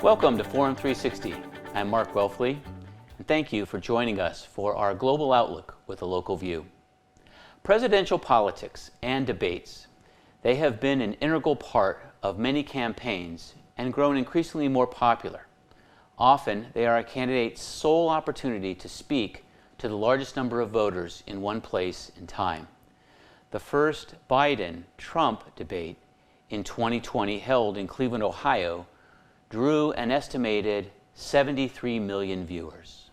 Welcome to Forum 360. I'm Mark Welfley, and thank you for joining us for our global outlook with a local view. Presidential politics and debates, they have been an integral part of many campaigns and grown increasingly more popular. Often, they are a candidate's sole opportunity to speak to the largest number of voters in one place and time. The first Biden-Trump debate in 2020, held in Cleveland, Ohio, drew an estimated 73 million viewers.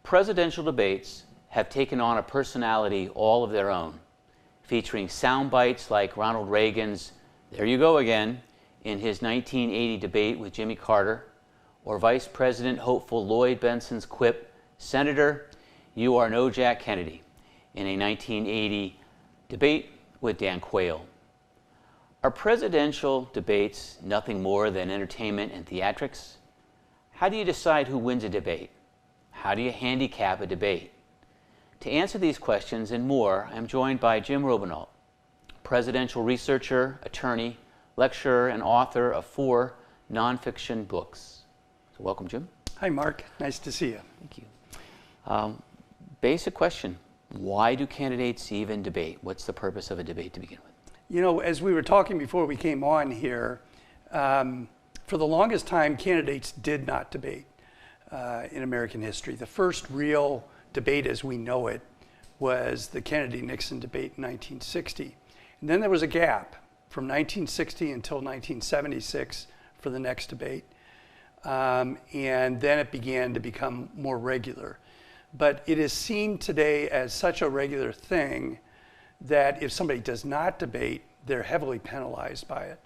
Presidential debates have taken on a personality all of their own, featuring sound bites like Ronald Reagan's "There you go again" in his 1980 debate with Jimmy Carter, or Vice President hopeful Lloyd Benson's quip, "Senator, you are no Jack Kennedy," in a 1980 debate with Dan Quayle. Are presidential debates nothing more than entertainment and theatrics? How do you decide who wins a debate? How do you handicap a debate? To answer these questions and more, I'm joined by Jim Robenalt, presidential researcher, attorney, lecturer, and author of 4 nonfiction books. So welcome, Jim. Hi, Mark. Nice to see you. Thank you. Basic question. Why do candidates even debate? What's the purpose of a debate to begin with? You know, as we were talking before we came on here, for the longest time, candidates did not debate in American history. The first real debate as we know it was the Kennedy-Nixon debate in 1960. And then there was a gap from 1960 until 1976 for the next debate. And then it began to become more regular. But it is seen today as such a regular thing that if somebody does not debate, they're heavily penalized by it.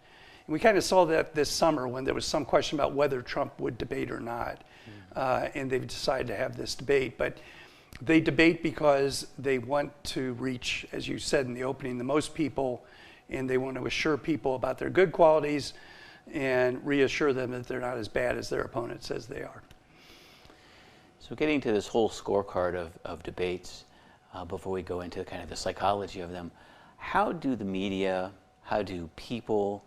And we kind of saw that this summer when there was some question about whether Trump would debate or not. And they've decided to have this debate. But they debate because they want to reach, as you said in the opening, the most people, and they want to assure people about their good qualities and reassure them that they're not as bad as their opponent says they are. So getting to this whole scorecard of debates, before we go into kind of the psychology of them, how do the media, how do people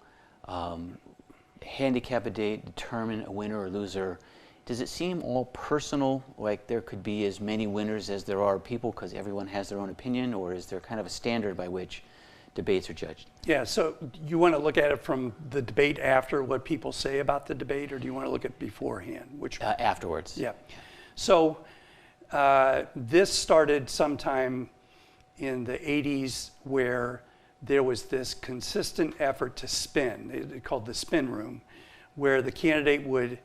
handicap a date, determine a winner or loser? Does it seem all personal, like there could be as many winners as there are people because everyone has their own opinion, or is there kind of a standard by which debates are judged? Yeah, so you want to look at it from the debate after what people say about the debate, or do you want to look at it beforehand? Which afterwards. Yeah. So this started sometime in the 80s where there was this consistent effort to spin. They called the spin room, where the candidate would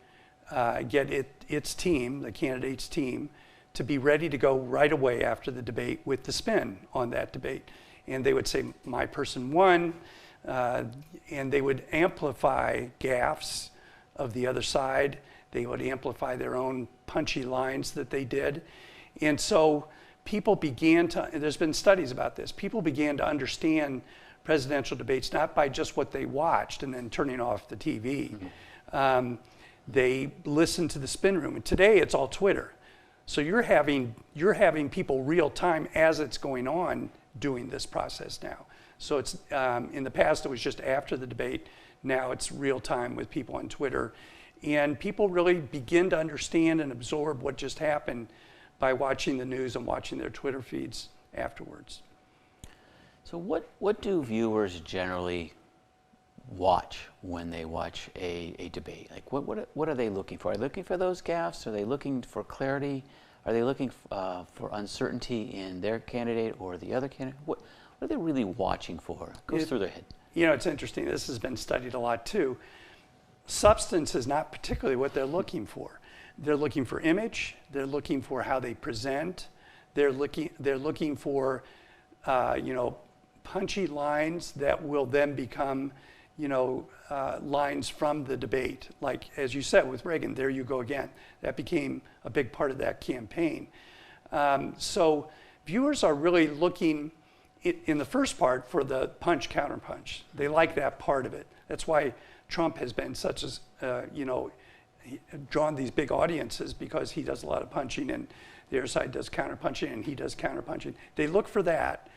get its team, the candidate's team, to be ready to go right away after the debate with the spin on that debate. And they would say, my person won, and they would amplify gaffes of the other side. They would amplify their own punchy lines that they did. And so people began to, there's been studies about this, people began to understand presidential debates not by just what they watched and then turning off the TV. Mm-hmm. They listened to the spin room. And today it's all Twitter. So you're having people real time as it's going on doing this process now. So it's in the past it was just after the debate. Now it's real time with people on Twitter. And people really begin to understand and absorb what just happened by watching the news and watching their Twitter feeds afterwards. So what do viewers generally watch when they watch a debate? Like what are they looking for? Are they looking for those gaffes? Are they looking for clarity? Are they looking for uncertainty in their candidate or the other candidate? What are they really watching for? It goes through their head. You know, it's interesting. This has been studied a lot too. Substance is not particularly what they're looking for. They're looking for image. They're looking for how they present. They're looking for punchy lines that will then become lines from the debate. Like, as you said with Reagan, there you go again. That became a big part of that campaign. So viewers are really looking in the first part for the punch, counterpunch. They like that part of it. That's why Trump has been such a drawn these big audiences because he does a lot of punching and the other side does counter punching and he does counter punching. They look for that,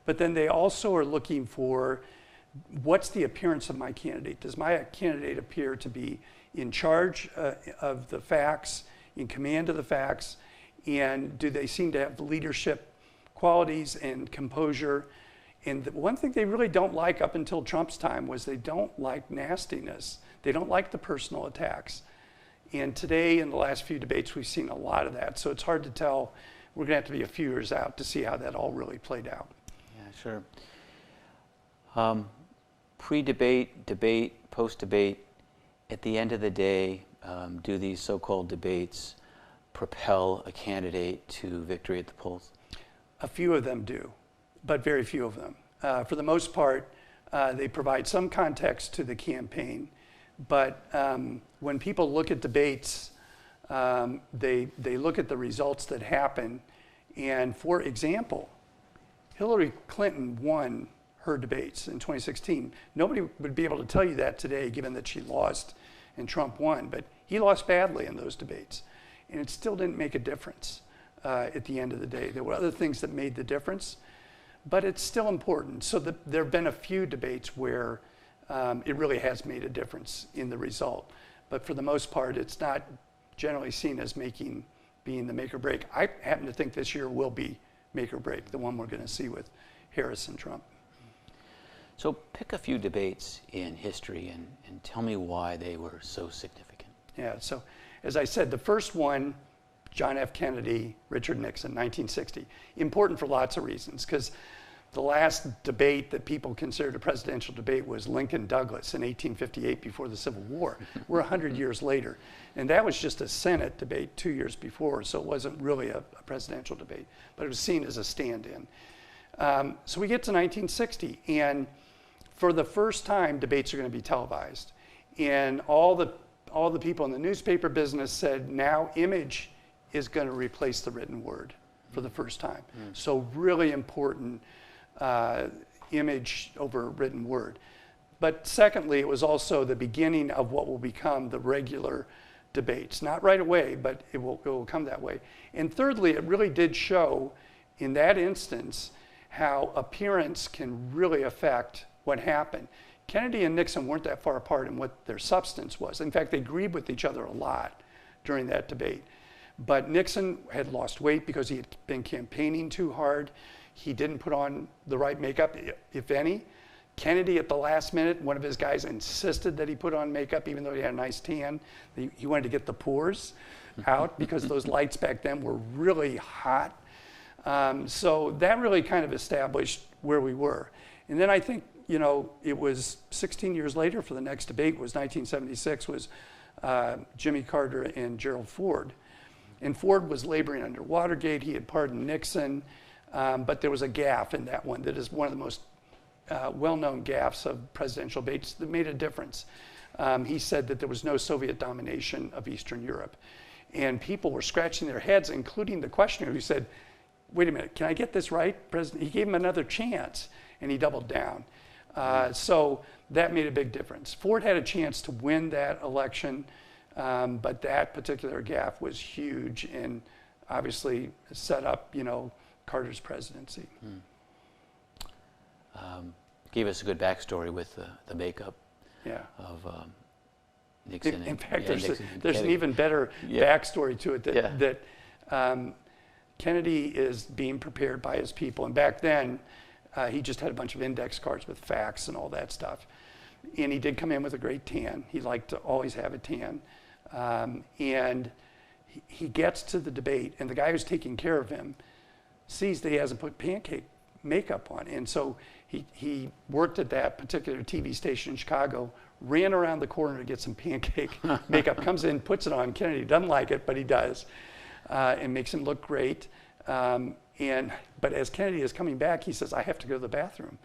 but then they also are looking for what's the appearance of my candidate? Does my candidate appear to be in charge of the facts, in command of the facts, and do they seem to have leadership qualities and composure? And the one thing they really don't like up until Trump's time was they don't like nastiness. They don't like the personal attacks. And today, in the last few debates, we've seen a lot of that. So it's hard to tell. We're going to have to be a few years out to see how that all really played out. Yeah, sure. Pre-debate, debate, post-debate, at the end of the day, do these so-called debates propel a candidate to victory at the polls? A few of them do, but very few of them. For the most part, they provide some context to the campaign. But when people look at debates, they look at the results that happen. And for example, Hillary Clinton won her debates in 2016. Nobody would be able to tell you that today, given that she lost and Trump won. But he lost badly in those debates. And it still didn't make a difference at the end of the day. There were other things that made the difference, but it's still important. So there have been a few debates where it really has made a difference in the result. But for the most part, it's not generally seen as being the make or break. I happen to think this year will be make or break, the one we're going to see with Harris and Trump. So pick a few debates in history and tell me why they were so significant. Yeah, so as I said, the first one, John F. Kennedy, Richard Nixon, 1960. Important for lots of reasons, because the last debate that people considered a presidential debate was Lincoln-Douglas in 1858 before the Civil War. We're 100 years later. And that was just a Senate debate 2 years before, so it wasn't really a presidential debate, but it was seen as a stand-in. So we get to 1960, and for the first time, debates are going to be televised. And all the people in the newspaper business said, now image is going to replace the written word for the first time. So really important image over written word. But secondly, it was also the beginning of what will become the regular debates. Not right away, but it will come that way. And thirdly, it really did show in that instance how appearance can really affect what happened. Kennedy and Nixon weren't that far apart in what their substance was. In fact, they agreed with each other a lot during that debate. But Nixon had lost weight because he had been campaigning too hard. He didn't put on the right makeup, if any. Kennedy, at the last minute, one of his guys insisted that he put on makeup, even though he had a nice tan. He wanted to get the pores out because those lights back then were really hot. So that really kind of established where we were. And then I think, it was 16 years later for the next debate, was 1976, was Jimmy Carter and Gerald Ford. And Ford was laboring under Watergate. He had pardoned Nixon, but there was a gaffe in that one that is one of the most well-known gaffes of presidential debates that made a difference. He said that there was no Soviet domination of Eastern Europe. And people were scratching their heads, including the questioner who said, wait a minute, can I get this right, President? He gave him another chance, and he doubled down. So that made a big difference. Ford had a chance to win that election, but that particular gaffe was huge and obviously set up, Carter's presidency. Gave us a good backstory with the makeup of Nixon. In fact, Nixon there's an even better backstory to it that Kennedy is being prepared by his people. And back then, he just had a bunch of index cards with facts and all that stuff. And he did come in with a great tan. He liked to always have a tan. And he gets to the debate, and the guy who's taking care of him sees that he hasn't put pancake makeup on. And so he worked at that particular TV station in Chicago, ran around the corner to get some pancake makeup, comes in, puts it on. Kennedy doesn't like it, but he does, and makes him look great. But as Kennedy is coming back, he says, I have to go to the bathroom.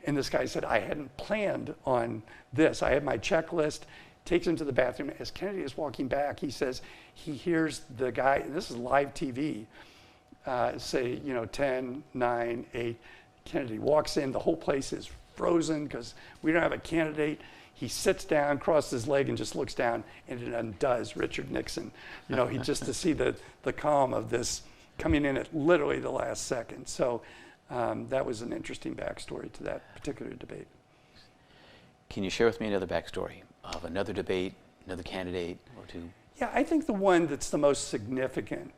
And this guy said, I hadn't planned on this. I had my checklist. Takes him to the bathroom. As Kennedy is walking back, he says he hears the guy, and this is live TV, say, 10, 9, 8. Kennedy walks in. The whole place is frozen because we don't have a candidate. he sits down, crosses his leg, and just looks down, and it undoes Richard Nixon. You know, he just to see the calm of this coming in at literally the last second. So that was an interesting backstory to that particular debate. Can you share with me another backstory of another debate, another candidate or two? Yeah, I think the one that's the most significant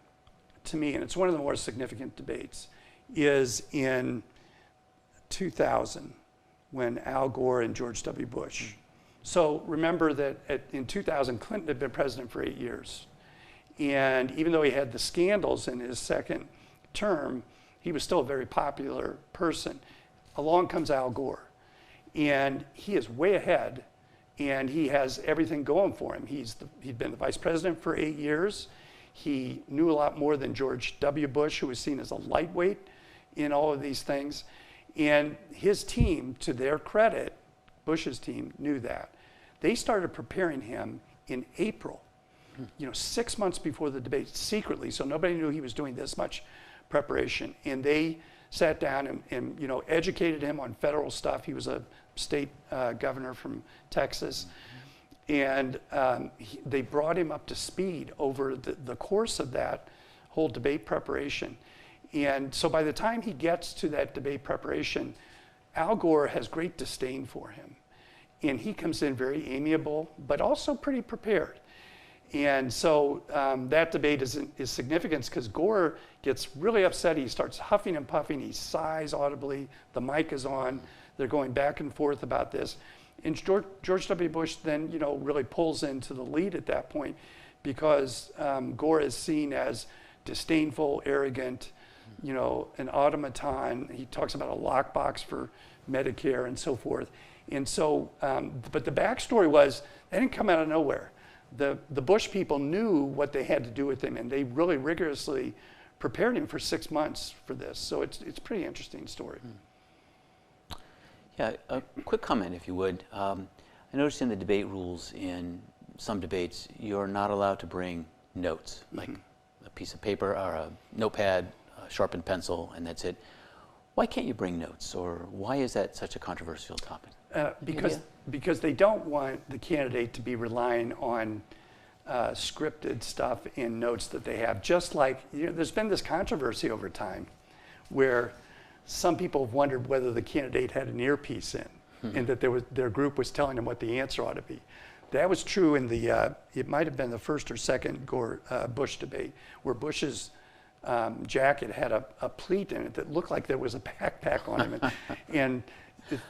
to me, and it's one of the more significant debates, is in 2000 when Al Gore and George W. Bush. So remember that in 2000, Clinton had been president for 8 years. And even though he had the scandals in his second term, he was still a very popular person. Along comes Al Gore. And he is way ahead, and he has everything going for him. He'd been the vice president for 8 years. He knew a lot more than George W. Bush, who was seen as a lightweight in all of these things. And his team, to their credit, Bush's team, knew that. They started preparing him in April, 6 months before the debate, secretly, so nobody knew he was doing this much preparation. And they sat down and educated him on federal stuff. He was a state governor from Texas. And they brought him up to speed over the course of that whole debate preparation. And so by the time he gets to that debate preparation, Al Gore has great disdain for him. And he comes in very amiable, but also pretty prepared. And so that debate is significant because Gore gets really upset. He starts huffing and puffing. He sighs audibly. The mic is on. They're going back and forth about this. And George W. Bush then, really pulls into the lead at that point because Gore is seen as disdainful, arrogant, an automaton. He talks about a lockbox for Medicare and so forth. And so, but the backstory was, they didn't come out of nowhere. The Bush people knew what they had to do with him, and they really rigorously prepared him for 6 months for this. So it's a pretty interesting story. Yeah, a quick comment, if you would. I noticed in the debate rules, in some debates, you're not allowed to bring notes, like a piece of paper or a notepad, a sharpened pencil, and that's it. Why can't you bring notes, or why is that such a controversial topic? Because they don't want the candidate to be relying on scripted stuff and notes that they have. Just like, there's been this controversy over time where some people have wondered whether the candidate had an earpiece in and that their group was telling them what the answer ought to be. That was true in the, it might have been the first or second Bush debate, where Bush's jacket had a pleat in it that looked like there was a backpack on him. And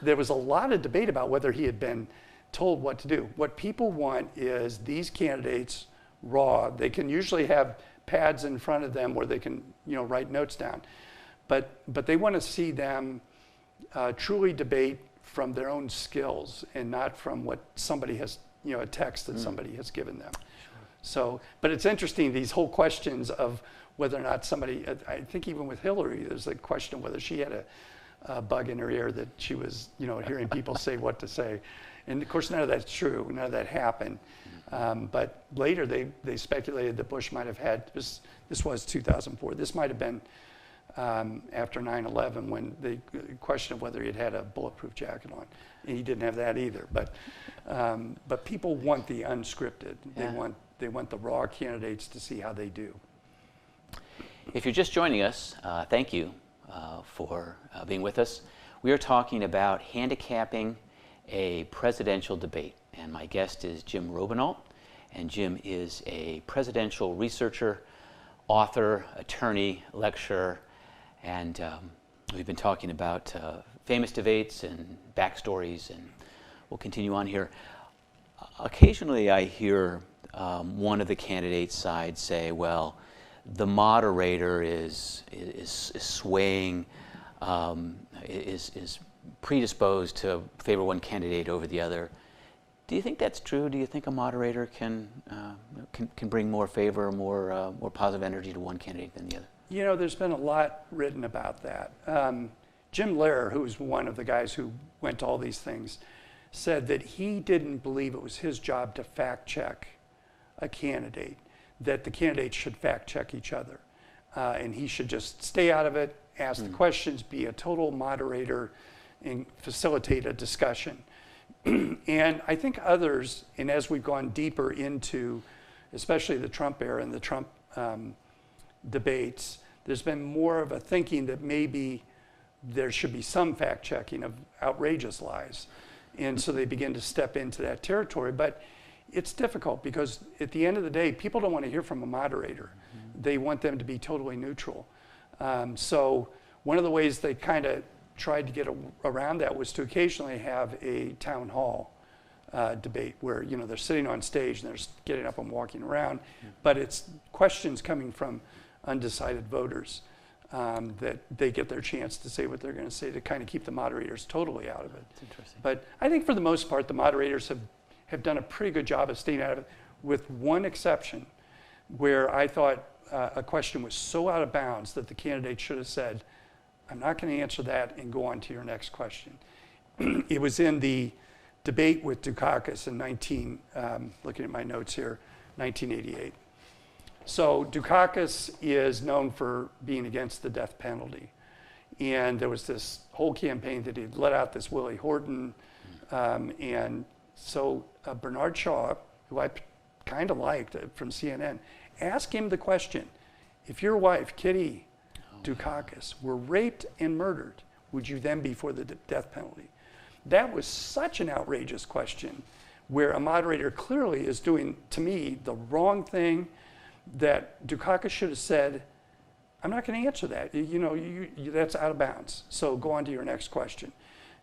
there was a lot of debate about whether he had been told what to do. What people want is these candidates raw. They can usually have pads in front of them where they can, write notes down. But they want to see them truly debate from their own skills and not from what somebody has, a text that somebody has given them. Sure. So, but it's interesting, these whole questions of whether or not somebody, I think even with Hillary, there's a question of whether she had a bug in her ear that she was, hearing people say what to say. And of course, none of that's true. None of that happened. But later, they speculated that Bush might have had, this was 2004, this might have been after 9/11 when the question of whether he had a bulletproof jacket on. And he didn't have that either. But people want the unscripted. Yeah. They want the raw candidates to see how they do. If you're just joining us, thank you for being with us. We are talking about handicapping a presidential debate. And my guest is Jim Robenalt. And Jim is a presidential researcher, author, attorney, lecturer. And we've been talking about famous debates and backstories, and we'll continue on here. Occasionally I hear one of the candidates' side say, well, the moderator is swaying, is predisposed to favor one candidate over the other. Do you think that's true? Do you think a moderator can bring more favor, more positive energy to one candidate than the other? There's been a lot written about that. Jim Lehrer, who's one of the guys who went to all these things, said that he didn't believe it was his job to fact check a candidate, that the candidates should fact check each other. And he should just stay out of it, ask the questions, be a total moderator, and facilitate a discussion. And I think others, and as we've gone deeper into, especially the Trump era and the Trump debates, there's been more of a thinking that maybe there should be some fact checking of outrageous lies. And so they begin to step into that territory. But it's difficult because at the end of the day, people don't want to hear from a moderator. They want them to be totally neutral. So one of the ways they kind of tried to get around that was to occasionally have a town hall debate where, you know, they're sitting on stage and they're getting up and walking around, but it's questions coming from undecided voters that they get their chance to say what they're going to say to kind of keep the moderators totally out of it. That's interesting. But I think for the most part, the moderators have done a pretty good job of staying out of it, with one exception, where I thought a question was so out of bounds that the candidate should have said, I'm not going to answer that and go on to your next question. It was in the debate with Dukakis in looking at my notes here, 1988. So Dukakis is known for being against the death penalty. And there was this whole campaign that he'd let out this Willie Horton. And so Bernard Shaw, who I kind of liked from CNN, asked him the question, if your wife, Kitty Dukakis, were raped and murdered, would you then be for the death penalty? That was such an outrageous question, where a moderator clearly is doing, to me, the wrong thing, that Dukakis should have said, I'm not going to answer that. You know, that's out of bounds. So go on to your next question.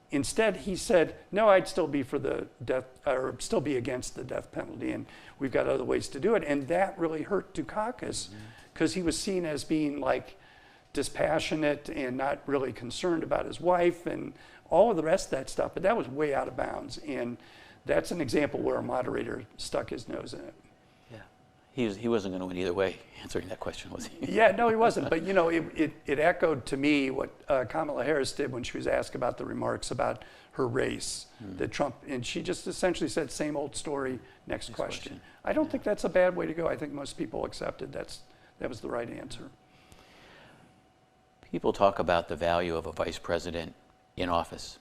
Instead, he said, no, I'd still be for the death, or still be against the death penalty, and we've got other ways to do it. And that really hurt Dukakis, because he was seen as being like dispassionate and not really concerned about his wife and all of the rest of that stuff. But that was way out of bounds. And that's an example where a moderator stuck his nose in it. He wasn't going to win either way answering that question, was he? Yeah, no, he wasn't. But, you know, it echoed to me what Kamala Harris did when she was asked about the remarks about her race, that Trump, and she just essentially said, same old story, next question. I don't think that's a bad way to go. I think most people accepted that was the right answer. People talk about the value of a vice president in office,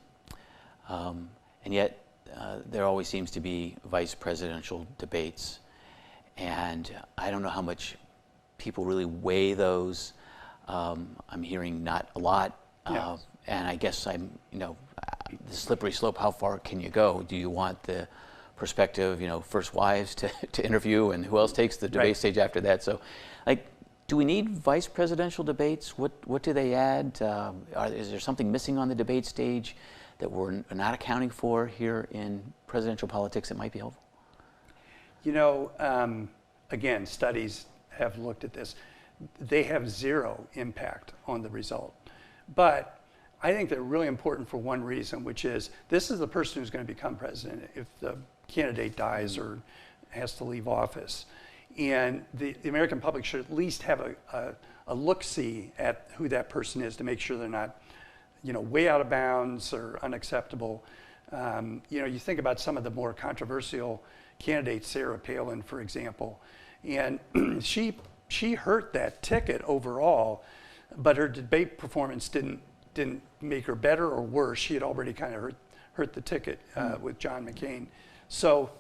and yet there always seems to be vice presidential debates. And I don't know how much people really weigh those. I'm hearing not a lot. Yes. And I guess the slippery slope, how far can you go? Do you want the perspective, first wives to interview, and who else takes the debate stage after that? So, do we need vice presidential debates? What do they add? Is there something missing on the debate stage that we're not accounting for here in presidential politics that might be helpful? Again, studies have looked at this. They have zero impact on the result. But I think they're really important for one reason, which is this is the person who's going to become president if the candidate dies or has to leave office. And the American public should at least have a look-see at who that person is to make sure they're not, way out of bounds or unacceptable. You think about some of the more controversial candidates, Sarah Palin, for example, and she hurt that ticket overall, but her debate performance didn't make her better or worse. She had already kind of hurt the ticket with John McCain. So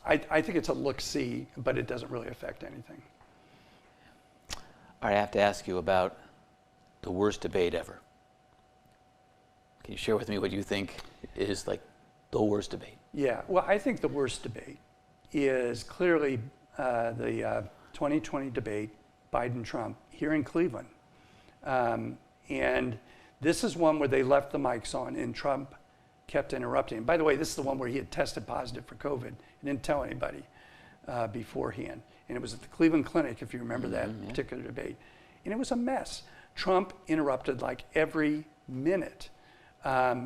I think it's a look-see, but it doesn't really affect anything. All right, I have to ask you about the worst debate ever. Can you share with me what you think is the worst debate? Yeah, well, I think the worst debate is clearly the 2020 debate, Biden-Trump, here in Cleveland. And this is one where they left the mics on and Trump kept interrupting. And by the way, this is the one where he had tested positive for COVID and didn't tell anybody beforehand. And it was at the Cleveland Clinic, if you remember that particular debate. And it was a mess. Trump interrupted every minute.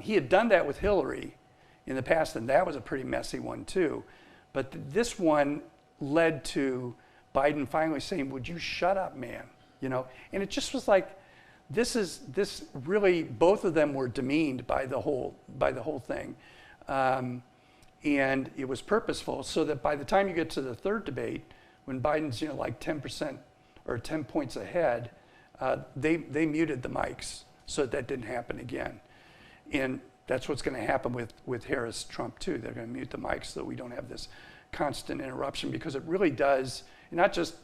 He had done that with Hillary in the past, and that was a pretty messy one too. But this one led to Biden finally saying, would you shut up, man? And it just was this really, both of them were demeaned by the whole thing. And it was purposeful, so that by the time you get to the third debate, when Biden's 10% or 10 points ahead, they muted the mics so that didn't happen again. And that's what's going to happen with Harris-Trump too. They're going to mute the mics so that we don't have this constant interruption, because it really does, not just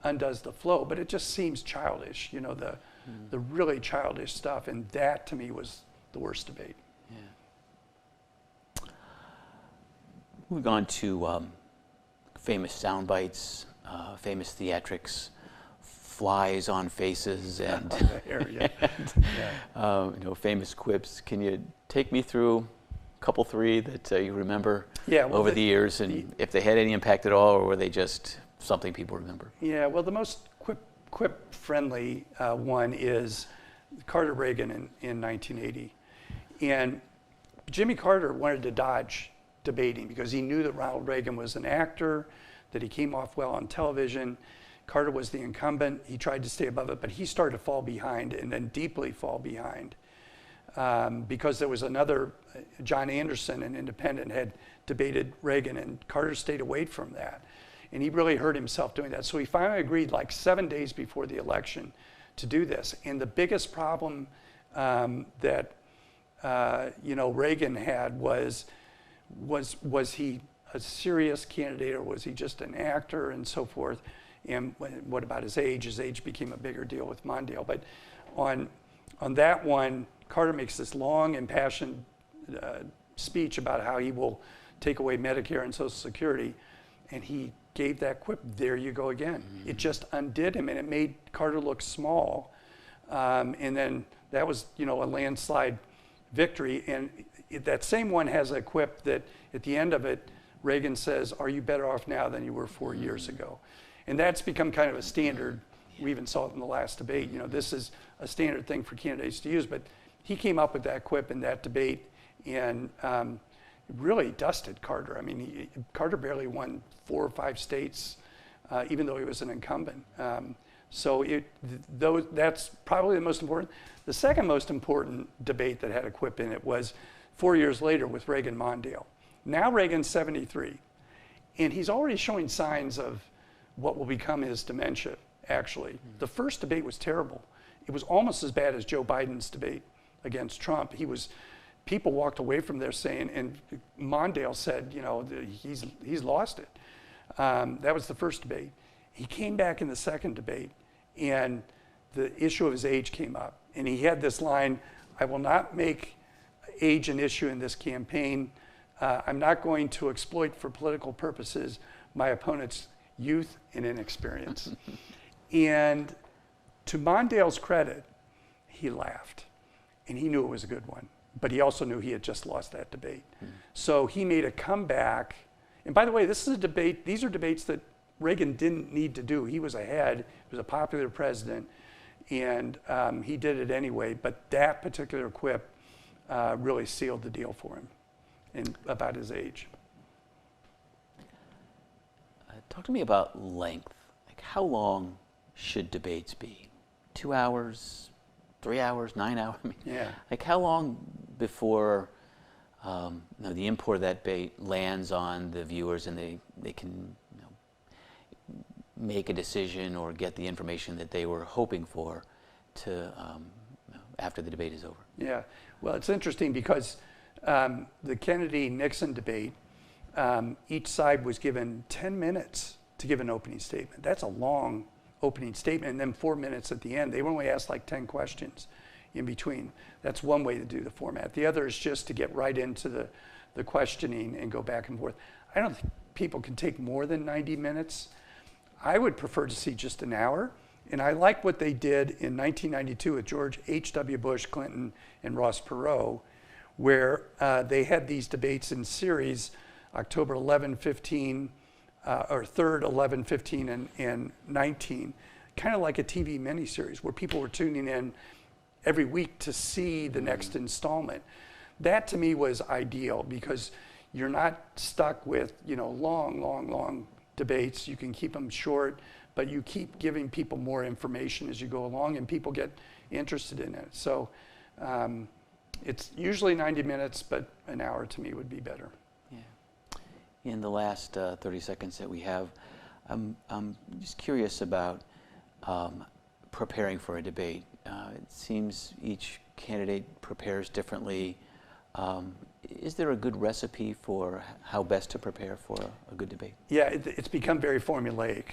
undoes the flow, but it just seems childish, you know, the really childish stuff. And that to me was the worst debate. Yeah. Moving on to famous sound bites, famous theatrics, flies on faces, and, famous quips. Can you take me through a couple, three that you remember over the years, and if they had any impact at all, or were they just something people remember? Yeah, well, the most quip-friendly one is Carter Reagan in 1980. And Jimmy Carter wanted to dodge debating because he knew that Ronald Reagan was an actor, that he came off well on television. Carter was the incumbent. He tried to stay above it, but he started to fall behind, and then deeply fall behind, because there was another, John Anderson, an independent, had debated Reagan, and Carter stayed away from that. And he really hurt himself doing that. So he finally agreed, like 7 days before the election, to do this. And the biggest problem that Reagan had was he a serious candidate, or was he just an actor, and so forth? And what about his age? His age became a bigger deal with Mondale. But on that one, Carter makes this long, impassioned speech about how he will take away Medicare and Social Security, and he gave that quip, "There you go again." It just undid him, and it made Carter look small. And then that was, a landslide victory. And that same one has a quip that at the end of it, Reagan says, "Are you better off now than you were 4 years ago?" And that's become kind of a standard. We even saw it in the last debate. This is a standard thing for candidates to use. But he came up with that quip in that debate, and really dusted Carter. I mean, Carter barely won 4 or 5 states, even though he was an incumbent. That's probably the most important. The second most important debate that had a quip in it was 4 years later with Reagan-Mondale. Now Reagan's 73, and he's already showing signs of what will become his dementia, actually. The first debate was terrible. It was almost as bad as Joe Biden's debate against Trump. People walked away from there saying, and Mondale said, he's lost it. That was the first debate. He came back in the second debate, and the issue of his age came up. And he had this line, "I will not make age an issue in this campaign. I'm not going to exploit for political purposes my opponent's youth and inexperience." And to Mondale's credit, he laughed. And he knew it was a good one. But he also knew he had just lost that debate. So he made a comeback. And by the way, this is a debate. These are debates that Reagan didn't need to do. He was ahead. He was a popular president. And he did it anyway. But that particular quip really sealed the deal for him about his age. Talk to me about length. Like, how long should debates be? 2 hours, 3 hours, 9 hours? I mean, like, how long before the import of that debate lands on the viewers and they can make a decision or get the information that they were hoping for to after the debate is over? Yeah, well, it's interesting because the Kennedy-Nixon debate, each side was given 10 minutes to give an opening statement. That's a long opening statement, and then 4 minutes at the end. They were only asked like 10 questions in between. That's one way to do the format. The other is just to get right into the questioning and go back and forth. I don't think people can take more than 90 minutes. I would prefer to see just an hour. And I like what they did in 1992 with George H.W. Bush, Clinton, and Ross Perot, where they had these debates in series, October 11, 15, or 3rd, 11, 15, and 19, kind of like a TV miniseries where people were tuning in every week to see the next installment. That to me was ideal because you're not stuck with long debates. You can keep them short, but you keep giving people more information as you go along, and people get interested in it. So it's usually 90 minutes, but an hour to me would be better. Yeah. In the last 30 seconds that we have, I'm just curious about preparing for a debate. It seems each candidate prepares differently. Is there a good recipe for how best to prepare for a good debate? Yeah, it's become very formulaic.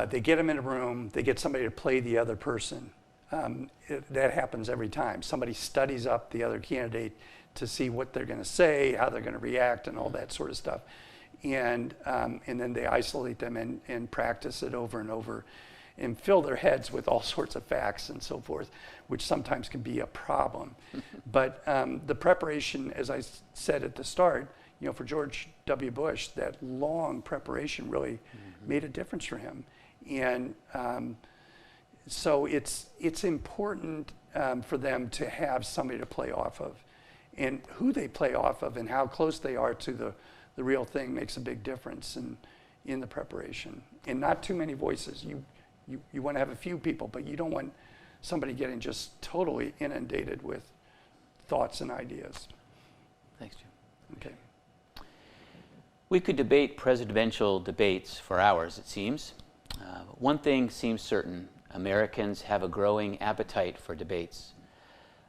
They get them in a room, they get somebody to play the other person. That happens every time. Somebody studies up the other candidate to see what they're going to say, how they're going to react, and all that sort of stuff. And then they isolate them and practice it over and over and fill their heads with all sorts of facts and so forth, which sometimes can be a problem. But the preparation, as I said at the start, for George W. Bush, that long preparation really made a difference for him. And so it's important for them to have somebody to play off of. And who they play off of and how close they are to the real thing makes a big difference in the preparation. And not too many voices. You want to have a few people, but you don't want somebody getting just totally inundated with thoughts and ideas. Thanks, Jim. Okay. We could debate presidential debates for hours, it seems. One thing seems certain: Americans have a growing appetite for debates.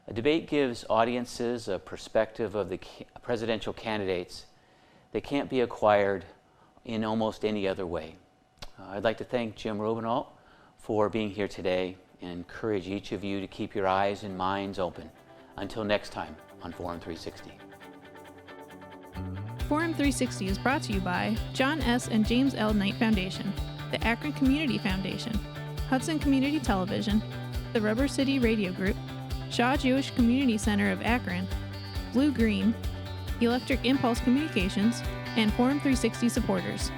A debate gives audiences a perspective of the presidential candidates that can't be acquired in almost any other way. I'd like to thank Jim Robenalt for being here today and encourage each of you to keep your eyes and minds open. Until next time on Forum 360. Forum 360 is brought to you by John S. and James L. Knight Foundation, the Akron Community Foundation, Hudson Community Television, the Rubber City Radio Group, Shaw Jewish Community Center of Akron, Blue Green, Electric Impulse Communications, and Forum 360 supporters.